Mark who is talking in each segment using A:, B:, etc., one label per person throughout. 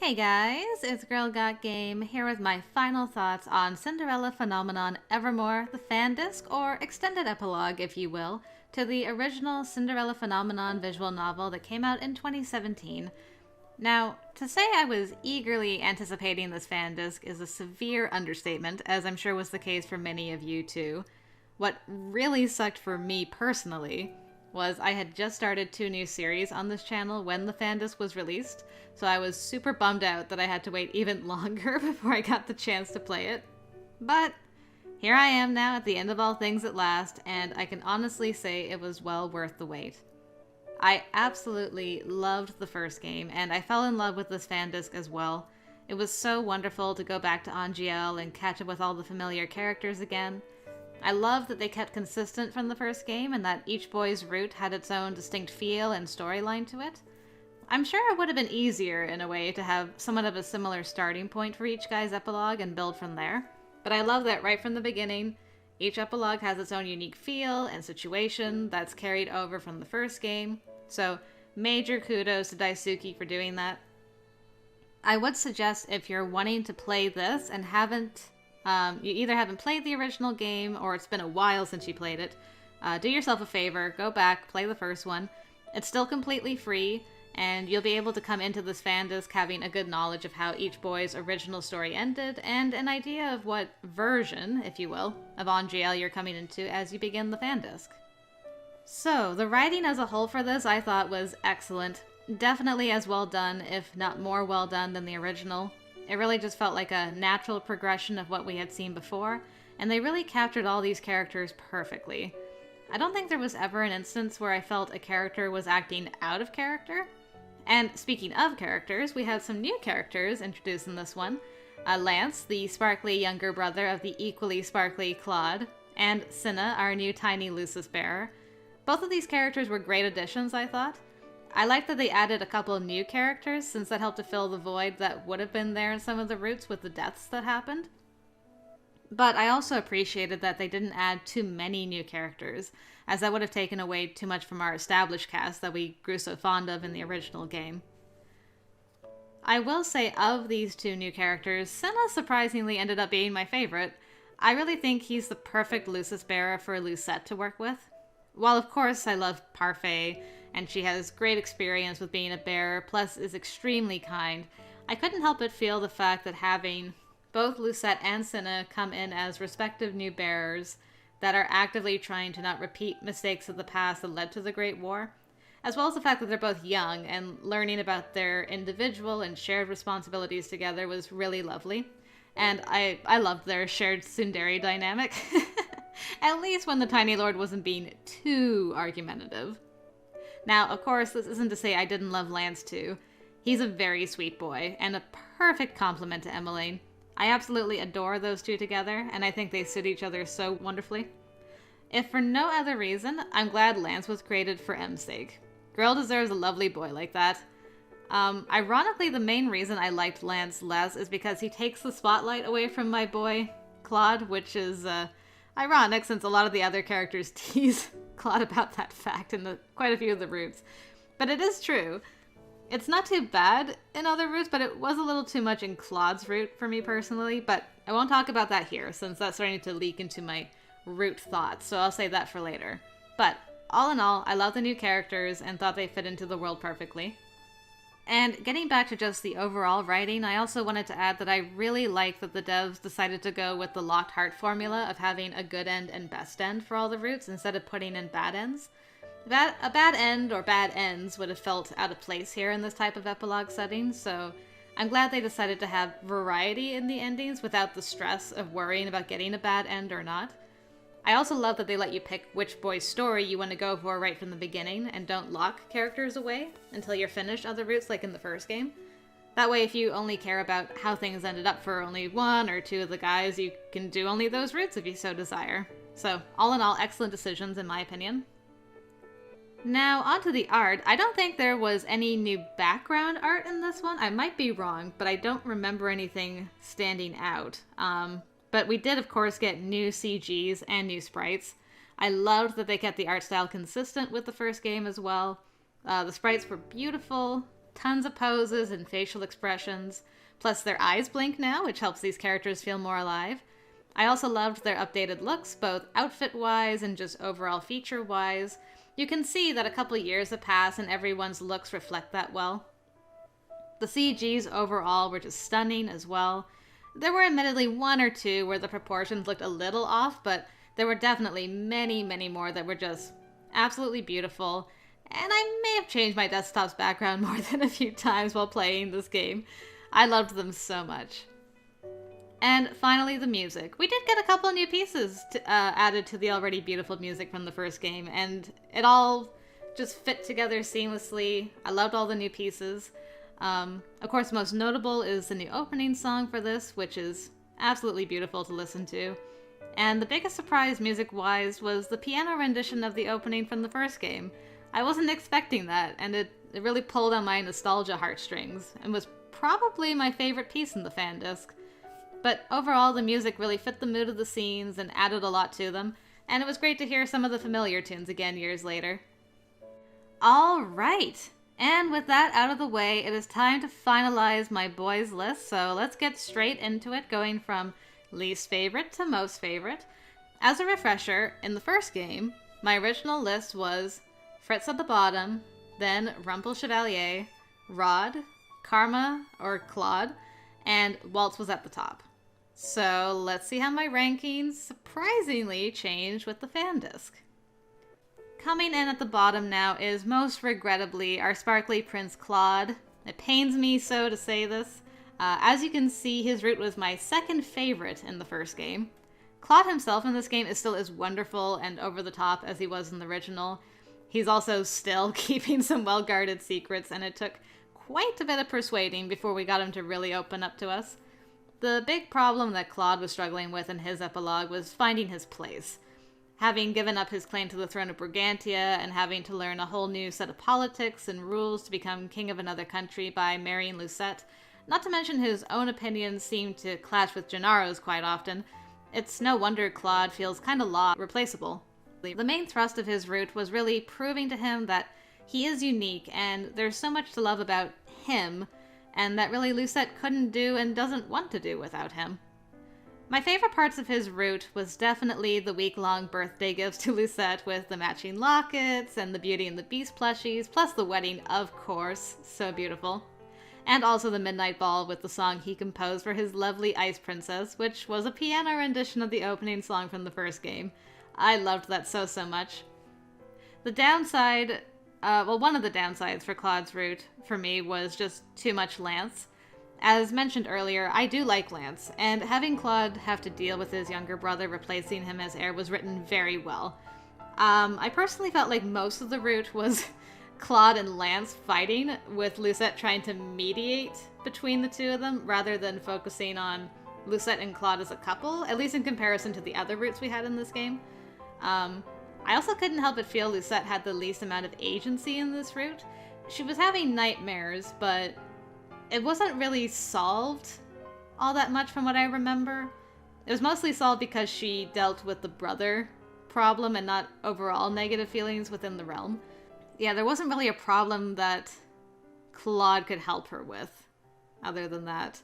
A: Hey guys, it's GirlGotGame here with my final thoughts on Cinderella Phenomenon Evermore, the fandisk, or extended epilogue, if you will, to the original Cinderella Phenomenon visual novel that came out in 2017. Now, to say I was eagerly anticipating this fandisk is a severe understatement, as I'm sure was the case for many of you too. What really sucked for me personally was I had just started 2 new series on this channel when the fandisk was released, so I was super bummed out that I had to wait even longer before I got the chance to play it. But here I am now at the end of all things at last, and I can honestly say it was well worth the wait. I absolutely loved the first game, and I fell in love with this fandisk as well. It was so wonderful to go back to Angielle and catch up with all the familiar characters again. I love that they kept consistent from the first game and that each boy's route had its own distinct feel and storyline to it. I'm sure it would have been easier, in a way, to have somewhat of a similar starting point for each guy's epilogue and build from there, but I love that right from the beginning, each epilogue has its own unique feel and situation that's carried over from the first game, so major kudos to Daisuke for doing that. I would suggest if you're wanting to play this and you either haven't played the original game or it's been a while since you played it, do yourself a favor, go back, play the first one. It's still completely free, and you'll be able to come into this fandisk having a good knowledge of how each boy's original story ended, and an idea of what version, if you will, of Angielle you're coming into as you begin the fandisk. So, the writing as a whole for this I thought was excellent. Definitely as well done, if not more well done than the original. It really just felt like a natural progression of what we had seen before, and they really captured all these characters perfectly. I don't think there was ever an instance where I felt a character was acting out of character. And speaking of characters, we have some new characters introduced in this one. Lance, the sparkly younger brother of the equally sparkly Claude, and Cinna, our new tiny Lucis bearer. Both of these characters were great additions, I thought. I like that they added a couple of new characters, since that helped to fill the void that would have been there in some of the routes with the deaths that happened. But I also appreciated that they didn't add too many new characters, as that would have taken away too much from our established cast that we grew so fond of in the original game. I will say, of these 2 new characters, Cinna surprisingly ended up being my favorite. I really think he's the perfect Lucis bearer for Lucette to work with. While of course I love Parfait, and she has great experience with being a bearer, plus is extremely kind, I couldn't help but feel the fact that having both Lucette and Cinna come in as respective new bearers that are actively trying to not repeat mistakes of the past that led to the Great War, as well as the fact that they're both young and learning about their individual and shared responsibilities together was really lovely. And I loved their shared tsundere dynamic, at least when the Tiny Lord wasn't being too argumentative. Now, of course, this isn't to say I didn't love Lance too. He's a very sweet boy, and a perfect complement to Emmeline. I absolutely adore those 2 together, and I think they suit each other so wonderfully. If for no other reason, I'm glad Lance was created for M's sake. Girl deserves a lovely boy like that. Ironically, the main reason I liked Lance less is because he takes the spotlight away from my boy, Claude, which is ironic since a lot of the other characters tease Claude about that fact in quite a few of the routes. But it is true. It's not too bad in other routes, but it was a little too much in Claude's route for me personally, but I won't talk about that here since that's starting to leak into my route thoughts, so I'll save that for later. But all in all, I love the new characters and thought they fit into the world perfectly. And getting back to just the overall writing, I also wanted to add that I really like that the devs decided to go with the locked heart formula of having a good end and best end for all the routes instead of putting in bad ends. A bad end or bad ends would have felt out of place here in this type of epilogue setting, so I'm glad they decided to have variety in the endings without the stress of worrying about getting a bad end or not. I also love that they let you pick which boy's story you want to go for right from the beginning and don't lock characters away until you're finished other routes like in the first game. That way, if you only care about how things ended up for only 1 or 2 of the guys, you can do only those routes if you so desire. So, all in all, excellent decisions in my opinion. Now, onto the art. I don't think there was any new background art in this one. I might be wrong, but I don't remember anything standing out. But we did, of course, get new CGs and new sprites. I loved that they kept the art style consistent with the first game as well. The sprites were beautiful, Tons of poses and facial expressions. Plus their eyes blink now, which helps these characters feel more alive. I also loved their updated looks, both outfit-wise and just overall feature-wise. You can see that a couple years have passed and everyone's looks reflect that well. The CGs overall were just stunning as well. There were admittedly one or two where the proportions looked a little off, but there were definitely many, many more that were just absolutely beautiful. And I may have changed my desktop's background more than a few times while playing this game. I loved them so much. And finally, the music. We did get a couple new pieces added to the already beautiful music from the first game, and it all just fit together seamlessly. I loved all the new pieces. Of course, most notable is the new opening song for this, which is absolutely beautiful to listen to. And the biggest surprise music-wise was the piano rendition of the opening from the first game. I wasn't expecting that, and it really pulled on my nostalgia heartstrings, and was probably my favorite piece in the fandisk. But overall, the music really fit the mood of the scenes and added a lot to them, and it was great to hear some of the familiar tunes again years later. Alright, and with that out of the way, it is time to finalize my boys list, so let's get straight into it, going from least favorite to most favorite. As a refresher, in the first game, my original list was Fritz at the bottom, then Rumple Chevalier, Rod, Karma or Claude, and Waltz was at the top. So let's see how my rankings surprisingly changed with the fandisk. Coming in at the bottom now is most regrettably our sparkly Prince Claude. It pains me so to say this. As you can see, his route was my second favorite in the first game. Claude himself in this game is still as wonderful and over the top as he was in the original. He's also still keeping some well-guarded secrets, and it took quite a bit of persuading before we got him to really open up to us. The big problem that Claude was struggling with in his epilogue was finding his place. Having given up his claim to the throne of Brigantia and having to learn a whole new set of politics and rules to become king of another country by marrying Lucette, not to mention his own opinions seem to clash with Gennaro's quite often, it's no wonder Claude feels kinda lost, replaceable. The main thrust of his route was really proving to him that he is unique and there's so much to love about him, and that really Lucette couldn't do and doesn't want to do without him. My favorite parts of his route was definitely the week-long birthday gifts to Lucette with the matching lockets and the Beauty and the Beast plushies, plus the wedding, of course, so beautiful. And also the midnight ball with the song he composed for his lovely Ice Princess, which was a piano rendition of the opening song from the first game. I loved that so much. The downside, one of the downsides for Claude's route, for me, was just too much Lance. As mentioned earlier, I do like Lance, and having Claude have to deal with his younger brother replacing him as heir was written very well. I personally felt like most of the route was Claude and Lance fighting, with Lucette trying to mediate between the two of them, rather than focusing on Lucette and Claude as a couple, at least in comparison to the other routes we had in this game. I also couldn't help but feel Lucette had the least amount of agency in this route. She was having nightmares, but it wasn't really solved all that much from what I remember. It was mostly solved because she dealt with the brother problem and not overall negative feelings within the realm. Yeah, there wasn't really a problem that Claude could help her with, other than that.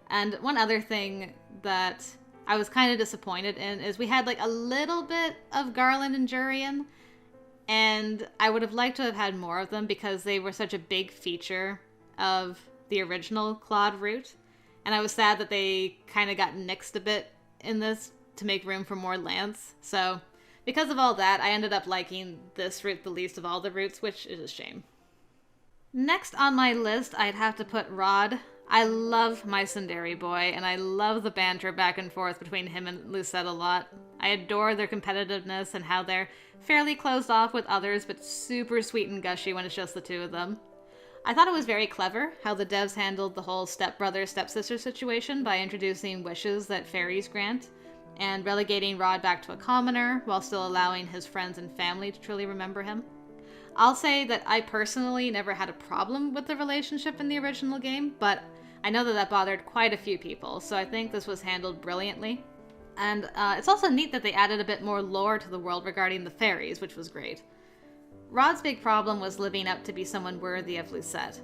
A: And one other thing that I was kind of disappointed in is we had like a little bit of Garland and Jurian, and I would have liked to have had more of them because they were such a big feature of the original Claude route, and I was sad that they kind of got nixed a bit in this to make room for more Lance. So because of all that, I ended up liking this route the least of all the routes, which is a shame. Next on my list, I'd have to put Rod. I love my Tsundere boy, and I love the banter back and forth between him and Lucette a lot. I adore their competitiveness and how they're fairly closed off with others, but super sweet and gushy when it's just the two of them. I thought it was very clever how the devs handled the whole stepbrother-stepsister situation by introducing wishes that fairies grant, and relegating Rod back to a commoner, while still allowing his friends and family to truly remember him. I'll say that I personally never had a problem with the relationship in the original game, but I know that bothered quite a few people, so I think this was handled brilliantly. And it's also neat that they added a bit more lore to the world regarding the fairies, which was great. Rod's big problem was living up to be someone worthy of Lucette.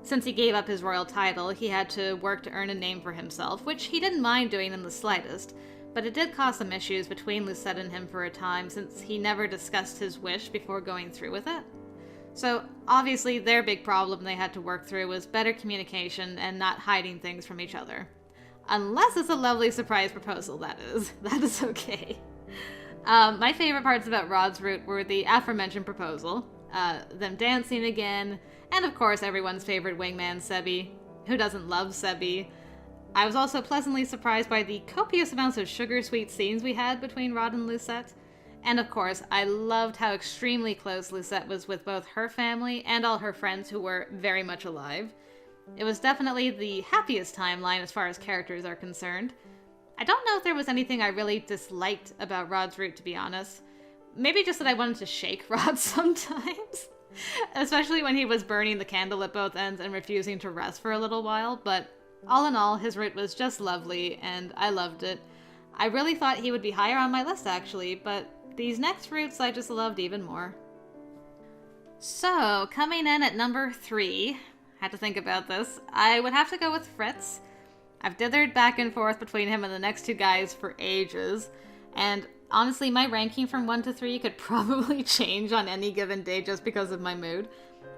A: Since he gave up his royal title, he had to work to earn a name for himself, which he didn't mind doing in the slightest, but it did cause some issues between Lucette and him for a time, since he never discussed his wish before going through with it. So, obviously, their big problem they had to work through was better communication and not hiding things from each other. Unless it's a lovely surprise proposal, that is. That is okay. My favorite parts about Rod's route were the aforementioned proposal, them dancing again, and of course everyone's favorite wingman, Sebi. Who doesn't love Sebi? I was also pleasantly surprised by the copious amounts of sugar-sweet scenes we had between Rod and Lucette. And of course, I loved how extremely close Lucette was with both her family and all her friends who were very much alive. It was definitely the happiest timeline as far as characters are concerned. I don't know if there was anything I really disliked about Rod's route, to be honest. Maybe just that I wanted to shake Rod sometimes. Especially when he was burning the candle at both ends and refusing to rest for a little while, but all in all, his route was just lovely, and I loved it. I really thought he would be higher on my list, actually, but these next routes I just loved even more. So, coming in at number 3, had to think about this, I would have to go with Fritz. I've dithered back and forth between him and the next two guys for ages, and honestly, my ranking from 1 to 3 could probably change on any given day just because of my mood.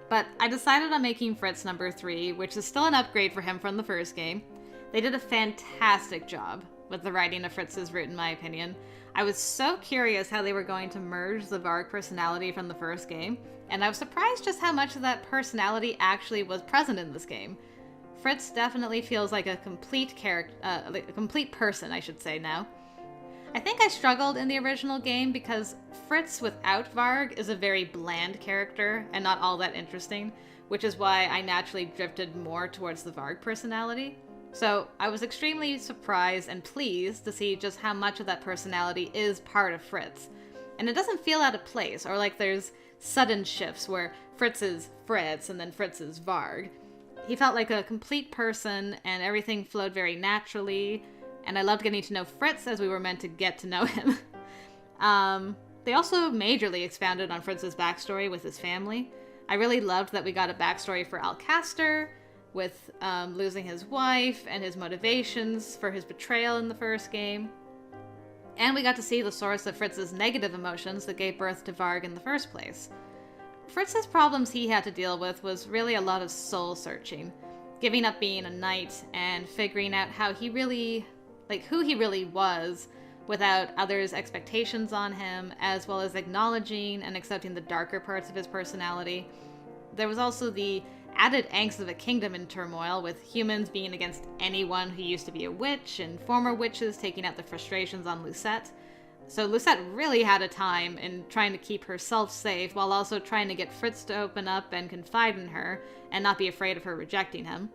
A: But I decided on making Fritz number 3, which is still an upgrade for him from the first game. They did a fantastic job with the writing of Fritz's route, in my opinion. I was so curious how they were going to merge the Varg personality from the first game, and I was surprised just how much of that personality actually was present in this game. Fritz definitely feels like a complete character, a complete person, I should say now. I think I struggled in the original game because Fritz without Varg is a very bland character and not all that interesting, which is why I naturally drifted more towards the Varg personality. So I was extremely surprised and pleased to see just how much of that personality is part of Fritz. And it doesn't feel out of place or like there's sudden shifts where Fritz is Fritz and then Fritz is Varg. He felt like a complete person and everything flowed very naturally. And I loved getting to know Fritz as we were meant to get to know him. They also majorly expounded on Fritz's backstory with his family. I really loved that we got a backstory for Alcaster, with losing his wife and his motivations for his betrayal in the first game. And we got to see the source of Fritz's negative emotions that gave birth to Varg in the first place. Fritz's problems he had to deal with was really a lot of soul searching, giving up being a knight and figuring out how he really, who he really was without others' expectations on him, as well as acknowledging and accepting the darker parts of his personality. There was also the added angst of a kingdom in turmoil, with humans being against anyone who used to be a witch, and former witches taking out the frustrations on Lucette. So Lucette really had a time in trying to keep herself safe, while also trying to get Fritz to open up and confide in her, and not be afraid of her rejecting him.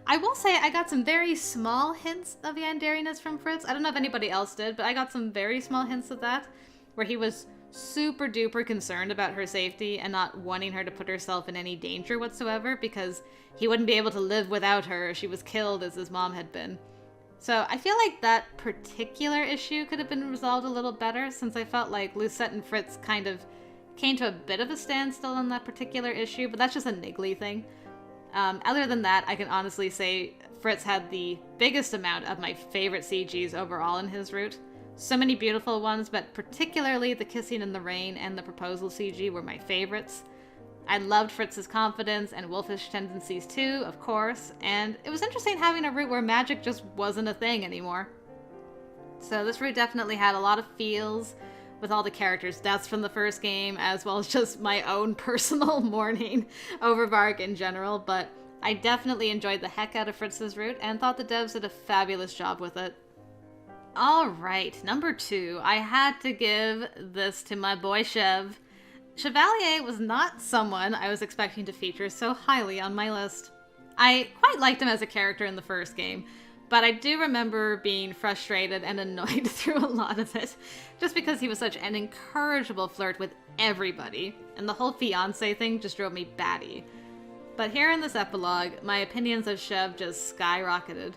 A: I will say I got some very small hints of yandariness from Fritz. I don't know if anybody else did, but I got some very small hints of that, where he was super duper concerned about her safety and not wanting her to put herself in any danger whatsoever because he wouldn't be able to live without her if she was killed as his mom had been. So I feel like that particular issue could have been resolved a little better, since I felt like Lucette and Fritz kind of came to a bit of a standstill on that particular issue, but that's just a niggly thing. Other than that, I can honestly say Fritz had the biggest amount of my favorite CGs overall in his route. So many beautiful ones, but particularly the kissing in the rain and the proposal CG were my favorites. I loved Fritz's confidence and wolfish tendencies too, of course, and it was interesting having a route where magic just wasn't a thing anymore. So this route definitely had a lot of feels, with all the characters' deaths from the first game, as well as just my own personal mourning over Varg in general, but I definitely enjoyed the heck out of Fritz's route and thought the devs did a fabulous job with it. Alright, number 2. I had to give this to my boy Chev. Chevalier was not someone I was expecting to feature so highly on my list. I quite liked him as a character in the first game, but I do remember being frustrated and annoyed through a lot of it, just because he was such an incorrigible flirt with everybody, and the whole fiancé thing just drove me batty. But here in this epilogue, my opinions of Chev just skyrocketed.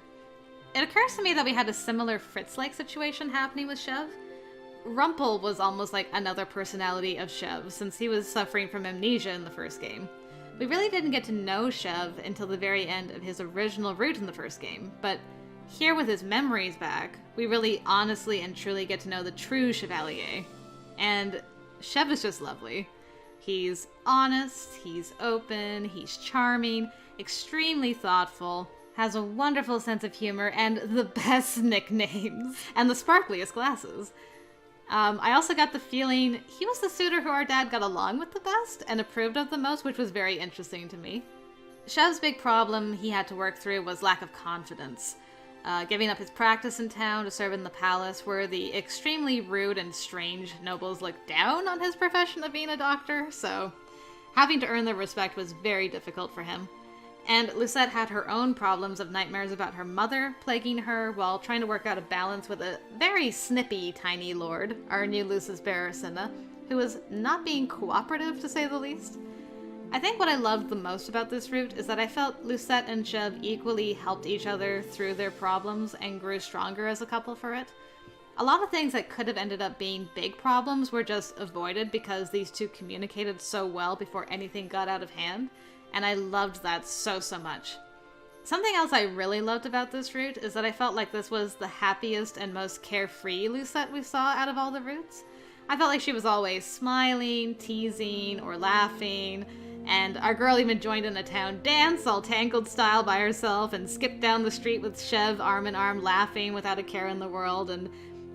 A: It occurs to me that we had a similar Fritz-like situation happening with Chev. Rumpel was almost like another personality of Chev, since he was suffering from amnesia in the first game. We really didn't get to know Chev until the very end of his original route in the first game, but here with his memories back, we really honestly and truly get to know the true Chevalier. And Chev is just lovely. He's honest, he's open, he's charming, extremely thoughtful, has a wonderful sense of humor, and the best nicknames, and the sparkliest glasses. I also got the feeling he was the suitor who our dad got along with the best and approved of the most, which was very interesting to me. Chev's big problem he had to work through was lack of confidence. Giving up his practice in town to serve in the palace, where the extremely rude and strange nobles looked down on his profession of being a doctor, so having to earn their respect was very difficult for him. And Lucette had her own problems of nightmares about her mother plaguing her while trying to work out a balance with a very snippy tiny lord, our new Lucis bearer Cinna, who was not being cooperative to say the least. I think what I loved the most about this route is that I felt Lucette and Chev equally helped each other through their problems and grew stronger as a couple for it. A lot of things that could have ended up being big problems were just avoided because these two communicated so well before anything got out of hand, and I loved that so much. Something else I really loved about this route is that I felt like this was the happiest and most carefree Lucette we saw out of all the routes. I felt like she was always smiling, teasing, or laughing, and our girl even joined in a town dance, all Tangled style by herself, and skipped down the street with Chev arm in arm laughing without a care in the world, and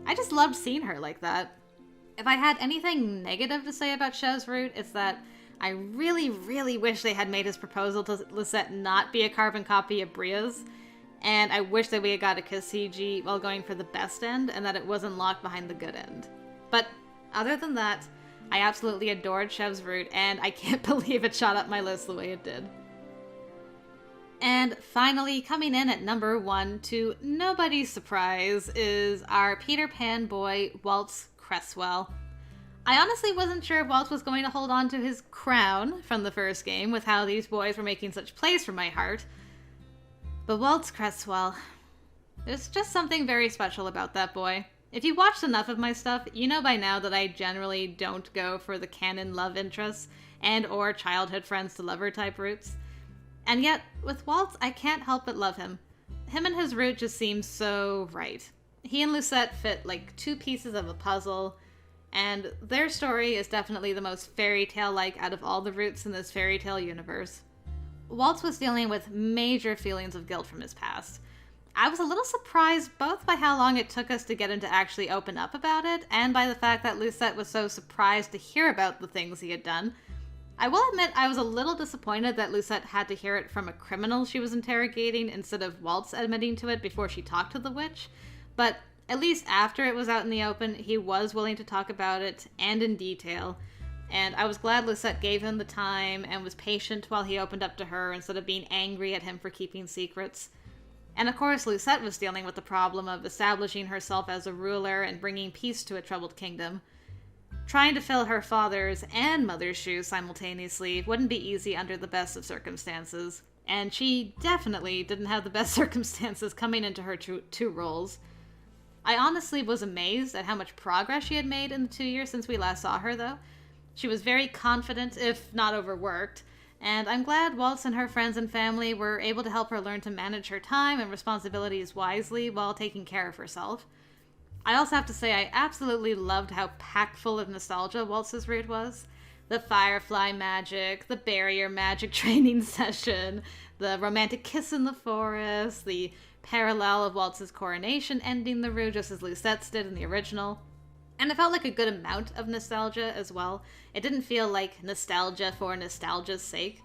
A: I just loved seeing her like that. If I had anything negative to say about Chev's route, it's that I really wish they had made his proposal to Lucette not be a carbon copy of Bria's, and I wish that we had got a Kasiji while going for the best end, and that it wasn't locked behind the good end. But other than that, I absolutely adored Chev's route, and I can't believe it shot up my list the way it did. And finally, coming in at number 1, to nobody's surprise, is our Peter Pan boy, Waltz Cresswell. I honestly wasn't sure if Waltz was going to hold on to his crown from the first game with how these boys were making such plays for my heart. But Waltz Cresswell, there's just something very special about that boy. If you watched enough of my stuff, you know by now that I generally don't go for the canon love interests and or childhood friends to lover type routes. And yet, with Waltz, I can't help but love him. Him and his route just seem so right. He and Lucette fit like two pieces of a puzzle, and their story is definitely the most fairy tale-like out of all the routes in this fairy tale universe. Waltz was dealing with major feelings of guilt from his past. I was a little surprised both by how long it took us to get him to actually open up about it, and by the fact that Lucette was so surprised to hear about the things he had done. I will admit I was a little disappointed that Lucette had to hear it from a criminal she was interrogating instead of Waltz admitting to it before she talked to the witch, but at least after it was out in the open, he was willing to talk about it, and in detail, and I was glad Lucette gave him the time and was patient while he opened up to her instead of being angry at him for keeping secrets. And of course, Lucette was dealing with the problem of establishing herself as a ruler and bringing peace to a troubled kingdom. Trying to fill her father's and mother's shoes simultaneously wouldn't be easy under the best of circumstances, and she definitely didn't have the best circumstances coming into her two roles. I honestly was amazed at how much progress she had made in the 2 years since we last saw her, though. She was very confident, if not overworked, and I'm glad Waltz and her friends and family were able to help her learn to manage her time and responsibilities wisely while taking care of herself. I also have to say I absolutely loved how packed full of nostalgia Waltz's route was. The firefly magic, the barrier magic training session, the romantic kiss in the forest, the parallel of Waltz's coronation ending the route just as Lucette's did in the original. And it felt like a good amount of nostalgia as well. It didn't feel like nostalgia for nostalgia's sake.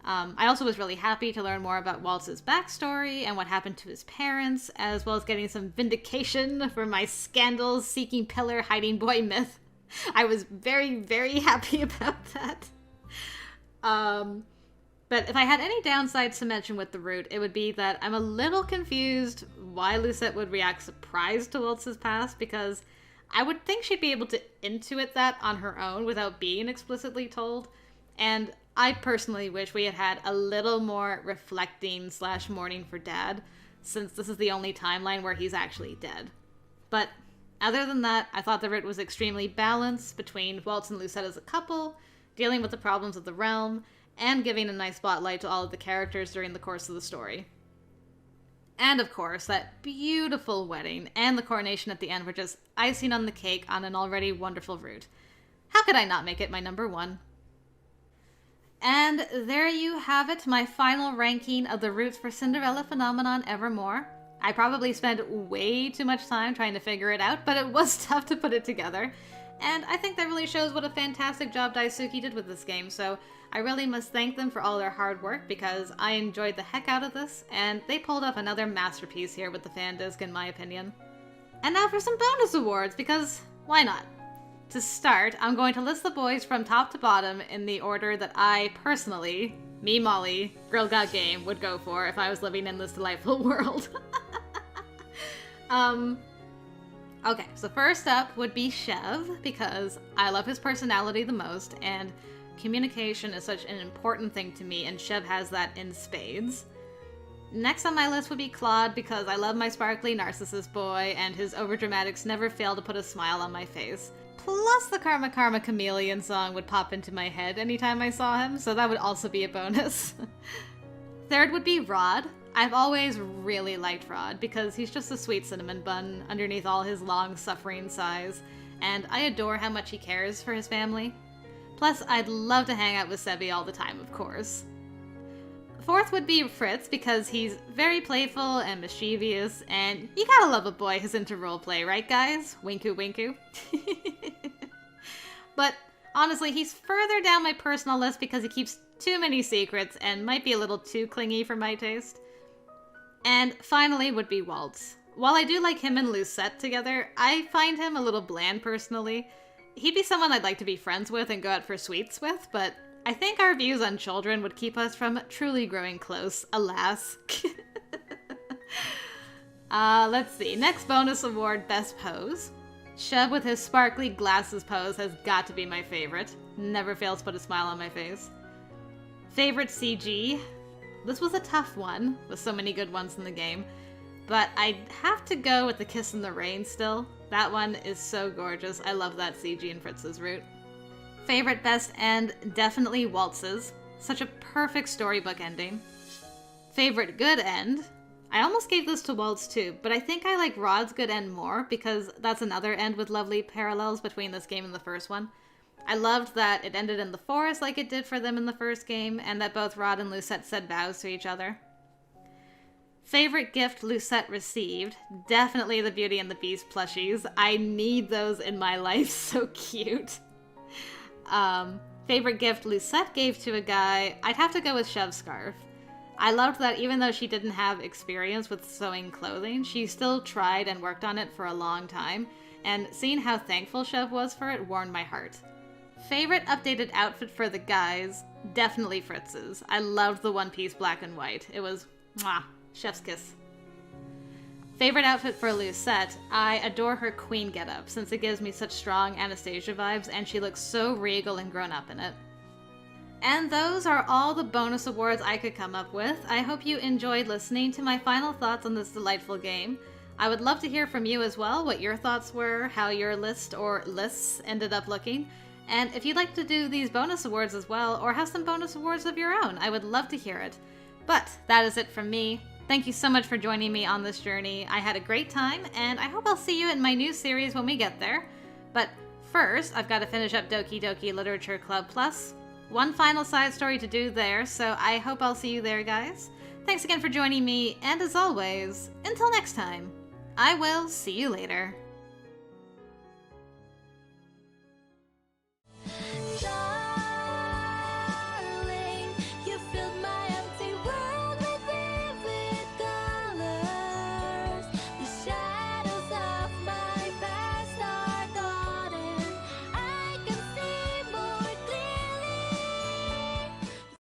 A: I also was really happy to learn more about Waltz's backstory and what happened to his parents, as well as getting some vindication for my scandal-seeking pillar hiding boy myth. I was very happy about that. But if I had any downsides to mention with the route, it would be that I'm a little confused why Lucette would react surprised to Waltz's past, because I would think she'd be able to intuit that on her own without being explicitly told, and I personally wish we had had a little more reflecting / mourning for Dad, since this is the only timeline where he's actually dead. But other than that, I thought the route was extremely balanced between Waltz and Lucette as a couple, dealing with the problems of the realm, and giving a nice spotlight to all of the characters during the course of the story. And of course, that beautiful wedding and the coronation at the end were just icing on the cake on an already wonderful route. How could I not make it my number one? And there you have it, my final ranking of the routes for Cinderella Phenomenon Evermore. I probably spent way too much time trying to figure it out, but it was tough to put it together. And I think that really shows what a fantastic job Daisuke did with this game, so I really must thank them for all their hard work because I enjoyed the heck out of this, and they pulled off another masterpiece here with the fandisk in my opinion. And now for some bonus awards, because why not? To start, I'm going to list the boys from top to bottom in the order that I personally, me Molly, GirlGotGame, would go for if I was living in this delightful world. Okay, so first up would be Chev, because I love his personality the most, and communication is such an important thing to me, and Chev has that in spades. Next on my list would be Claude, because I love my sparkly narcissist boy, and his overdramatics never fail to put a smile on my face. Plus the Karma Karma Chameleon song would pop into my head anytime I saw him, so that would also be a bonus. Third would be Rod. I've always really liked Rod because he's just a sweet cinnamon bun underneath all his long suffering sighs, and I adore how much he cares for his family. Plus, I'd love to hang out with Sebi all the time, of course. Fourth would be Fritz because he's very playful and mischievous, and you gotta love a boy who's into roleplay, right guys? Winku winku. But honestly, he's further down my personal list because he keeps too many secrets and might be a little too clingy for my taste. And finally would be Waltz. While I do like him and Lucette together, I find him a little bland personally. He'd be someone I'd like to be friends with and go out for sweets with, but I think our views on children would keep us from truly growing close, alas. Let's see. Next bonus award, Best Pose. Chev with his sparkly glasses pose has got to be my favorite. Never fails to put a smile on my face. Favorite CG? This was a tough one, with so many good ones in the game, but I'd have to go with the Kiss in the Rain still. That one is so gorgeous. I love that CG in Fritz's route. Favorite best end, definitely Waltz's. Such a perfect storybook ending. Favorite good end? I almost gave this to Waltz too, but I think I like Rod's good end more because that's another end with lovely parallels between this game and the first one. I loved that it ended in the forest like it did for them in the first game, and that both Rod and Lucette said vows to each other. Favorite gift Lucette received? Definitely the Beauty and the Beast plushies. I need those in my life, so cute. Favorite gift Lucette gave to a guy? I'd have to go with Chev's scarf. I loved that even though she didn't have experience with sewing clothing, she still tried and worked on it for a long time, and seeing how thankful Chev was for it warmed my heart. Favorite updated outfit for the guys? Definitely Fritz's. I loved the one-piece black and white. It was, mwah, chef's kiss. Favorite outfit for Lucette? I adore her queen getup, since it gives me such strong Anastasia vibes, and she looks so regal and grown up in it. And those are all the bonus awards I could come up with. I hope you enjoyed listening to my final thoughts on this delightful game. I would love to hear from you as well, what your thoughts were, how your list or lists ended up looking. And if you'd like to do these bonus awards as well, or have some bonus awards of your own, I would love to hear it. But that is it from me. Thank you so much for joining me on this journey. I had a great time, and I hope I'll see you in my new series when we get there. But first, I've got to finish up Doki Doki Literature Club Plus. One final side story to do there, so I hope I'll see you there, guys. Thanks again for joining me, and as always, until next time, I will see you later.